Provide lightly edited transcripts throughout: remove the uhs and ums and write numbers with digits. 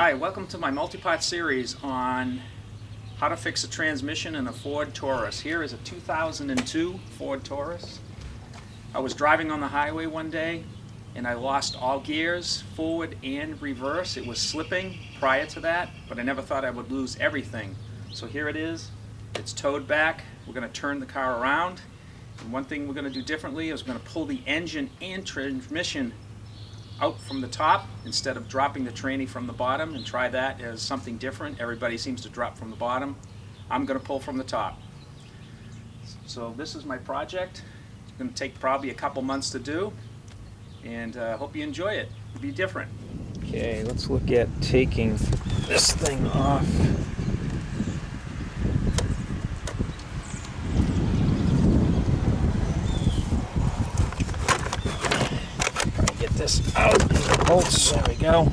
Hi, welcome to my multi-part series on how to fix a transmission in a Ford Taurus. Here is a 2002 Ford Taurus. I was driving on the highway one day and I lost all gears, forward and reverse. It was slipping prior to that, but I never thought I would lose everything. So here it is. It's towed back. We're going to turn the car around. And one thing we're going to do differently is we're going to pull the engine and transmission out from the top instead of dropping the tranny from the bottom, and try that as something different. Everybody seems to drop from the bottom. I'm going to pull from the top. So this is my project. It's going to take probably a couple months to do, and hope you enjoy it. It'll be different. Okay, let's look at taking this thing off. Get this out of the bolts. There we go.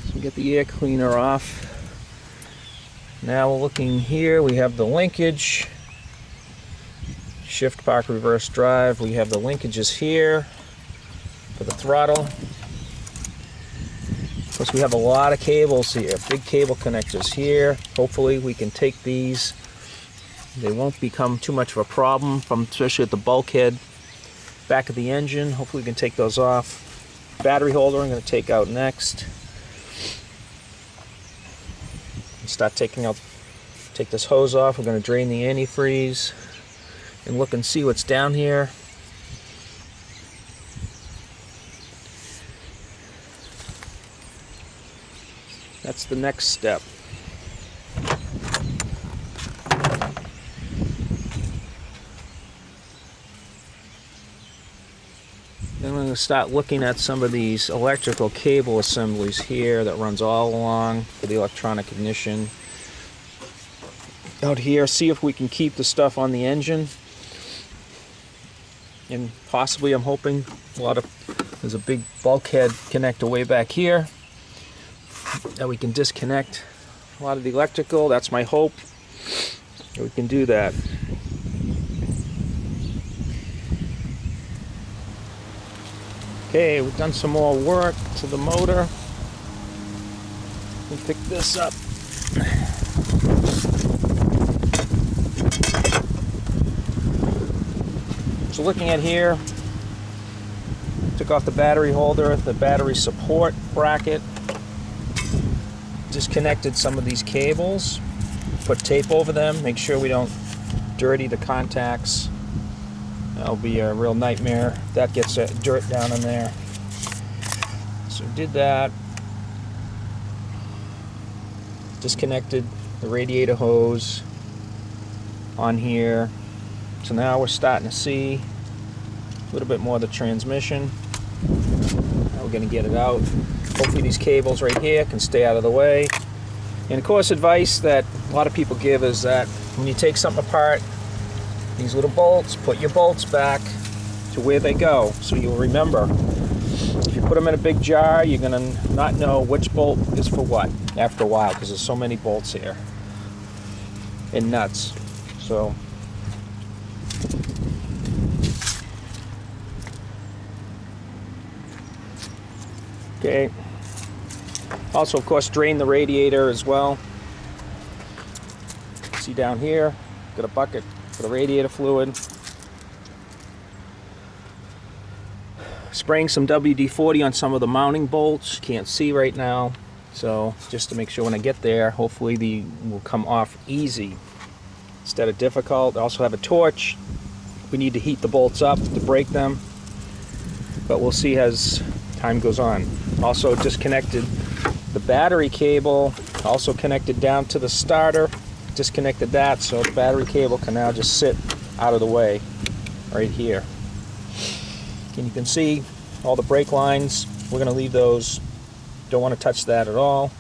So we get the air cleaner off. Now we're looking here. We have the linkage. Shift, park, reverse, drive. We have the linkages here for the throttle. Of course, we have a lot of cables here. Big cable connectors here. Hopefully we can take these. They won't become too much of a problem, especially at the bulkhead. Back of the engine, hopefully we can take those off. Battery holder I'm going to take out next. Start take this hose off. We're going to drain the antifreeze and look and see what's down here. That's the next step. Then we're going to start looking at some of these electrical cable assemblies here that runs all along for the electronic ignition. Out here, see if we can keep the stuff on the engine. And possibly, I'm hoping, there's a big bulkhead connector way back here that we can disconnect a lot of the electrical. That's my hope, that we can do that. Okay, we've done some more work to the motor. We'll pick this up. So looking at here, took off the battery holder, the battery support bracket, disconnected some of these cables, put tape over them, make sure we don't dirty the contacts. That'll be a real nightmare. That gets dirt down in there. So did that. Disconnected the radiator hose on here. So now we're starting to see a little bit more of the transmission. Now we're going to get it out. Hopefully these cables right here can stay out of the way. And of course, advice that a lot of people give is that when you take something apart, these little bolts, put your bolts back to where they go, so you'll remember. If you put them in a big jar, you're going to not know which bolt is for what after a while, because there's so many bolts here and nuts. So okay. Also, of course, drain the radiator as well. See down here, got a bucket for the radiator fluid. Spraying some WD-40 on some of the mounting bolts. Can't see right now, so just to make sure when I get there, hopefully they will come off easy instead of difficult. I also have a torch. We need to heat the bolts up to break them, but we'll see as time goes on. Also disconnected the battery cable, also connected down to the starter. Disconnected that, so the battery cable can now just sit out of the way right here. And you can see all the brake lines. We're going to leave those. Don't want to touch that at all.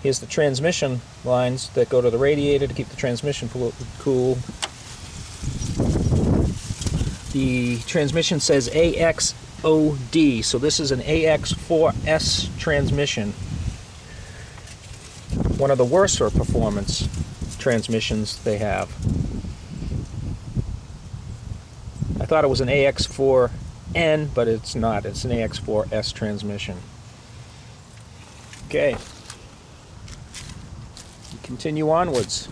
Here's the transmission lines that go to the radiator to keep the transmission cool. The transmission says AXOD, so this is an AX4S transmission. One of the worst for performance transmissions they have. I thought it was an AX4N, but it's not. It's an AX4S transmission. Okay. Continue onwards.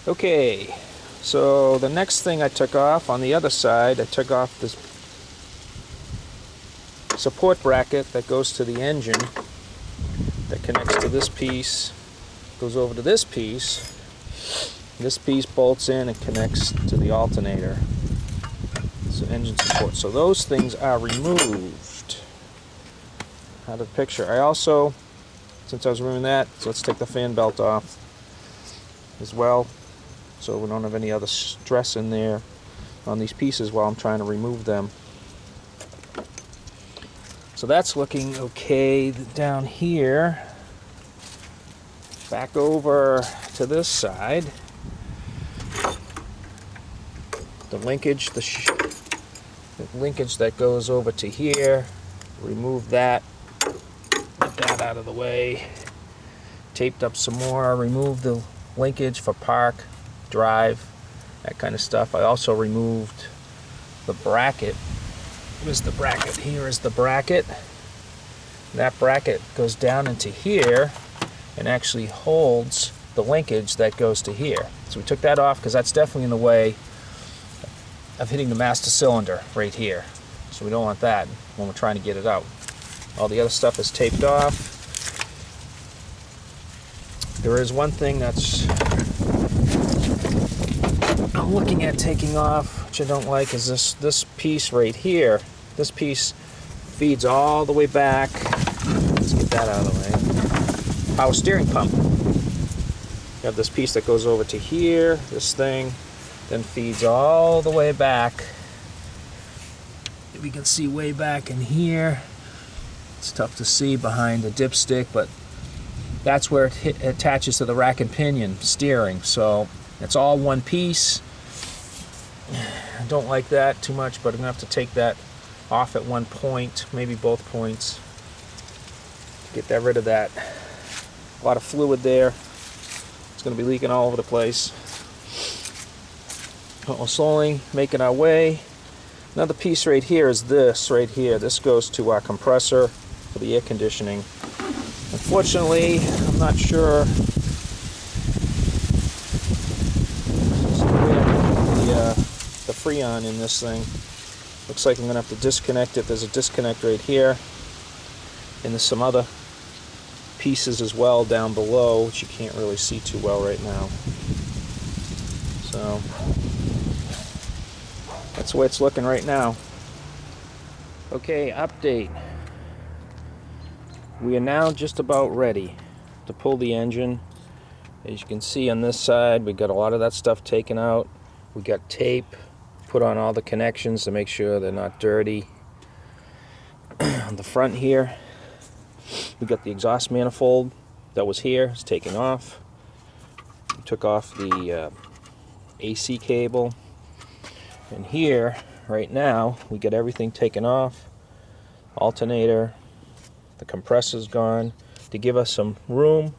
Okay, so the next thing I took off on the other side, I took off this support bracket that goes to the engine, that connects to this piece, goes over to this piece. This piece bolts in and connects to the alternator. So engine support. So those things are removed out of the picture. I also, since I was removing that, so let's take the fan belt off as well, so we don't have any other stress in there on these pieces while I'm trying to remove them. So that's looking okay. Down here, back over to this side, the linkage, the linkage that goes over to here, remove that, get that out of the way. Taped up some more, removed the linkage for park, drive, that kind of stuff. I also removed the bracket. Here's the bracket. Here is the bracket. That bracket goes down into here and actually holds the linkage that goes to here. So we took that off because that's definitely in the way of hitting the master cylinder right here. So we don't want that when we're trying to get it out. All the other stuff is taped off. There is one thing that's I'm looking at taking off, which I don't like, is this piece right here. This piece feeds all the way back. Let's get that out of the way. Power steering pump. You have this piece that goes over to here, this thing, then feeds all the way back. If you can see way back in here, it's tough to see behind the dipstick, but that's where it attaches to the rack and pinion steering. So it's all one piece. I don't like that too much, but I'm gonna have to take that off at one point, maybe both points. Get that rid of that. A lot of fluid there. It's gonna be leaking all over the place. But we're slowly making our way. Another piece right here is this right here. This goes to our compressor for the air conditioning. Unfortunately, I'm not sure the Freon in this thing. Looks like I'm going to have to disconnect it. There's a disconnect right here. And there's some other pieces as well down below, which you can't really see too well right now. So that's the way it's looking right now. Okay, update. We are now just about ready to pull the engine. As you can see on this side, we got a lot of that stuff taken out. We got tape put on all the connections to make sure they're not dirty. On the front here, we got the exhaust manifold that was here. It's taken off. We took off the AC cable. And here, right now, we got everything taken off. Alternator. The compressor's gone to give us some room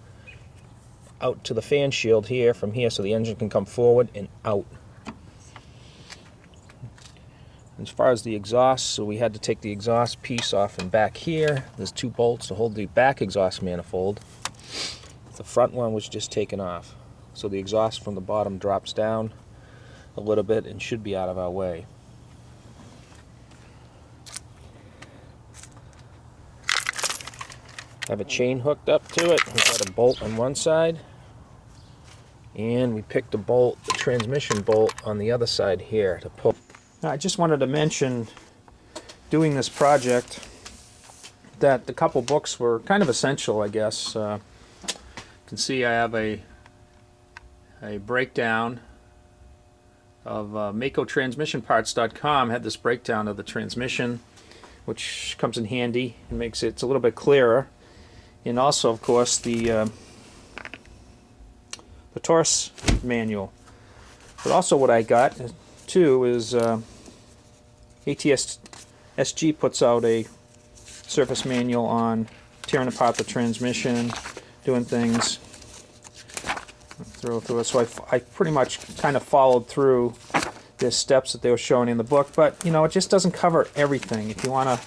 out to the fan shield here, from here, so the engine can come forward and out. As far as the exhaust, so we had to take the exhaust piece off, and back here there's two bolts to hold the back exhaust manifold. The front one was just taken off, so the exhaust from the bottom drops down a little bit and should be out of our way. Have a chain hooked up to it. We've got a bolt on one side, and we picked a bolt, the transmission bolt, on the other side here to pull. Now, I just wanted to mention, doing this project, that the couple books were kind of essential, I guess. You can see I have a breakdown of MakoTransmissionParts.com had this breakdown of the transmission, which comes in handy and makes it's a little bit clearer. And also, of course, the Taurus manual. But also what I got, too, is ATSG puts out a service manual on tearing apart the transmission, doing things. Through it. So I pretty much kind of followed through the steps that they were showing in the book. But, you know, it just doesn't cover everything. If you want to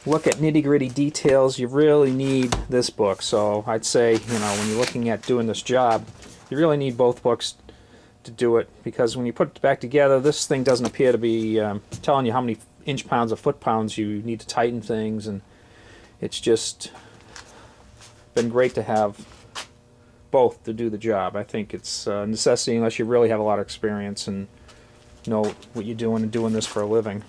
look at nitty-gritty details, you really need this book. So I'd say, when you're looking at doing this job, you really need both books to do it, because when you put it back together, this thing doesn't appear to be telling you how many inch-pounds or foot-pounds you need to tighten things, and it's just been great to have both to do the job. I think it's a necessity unless you really have a lot of experience and know what you're doing and doing this for a living.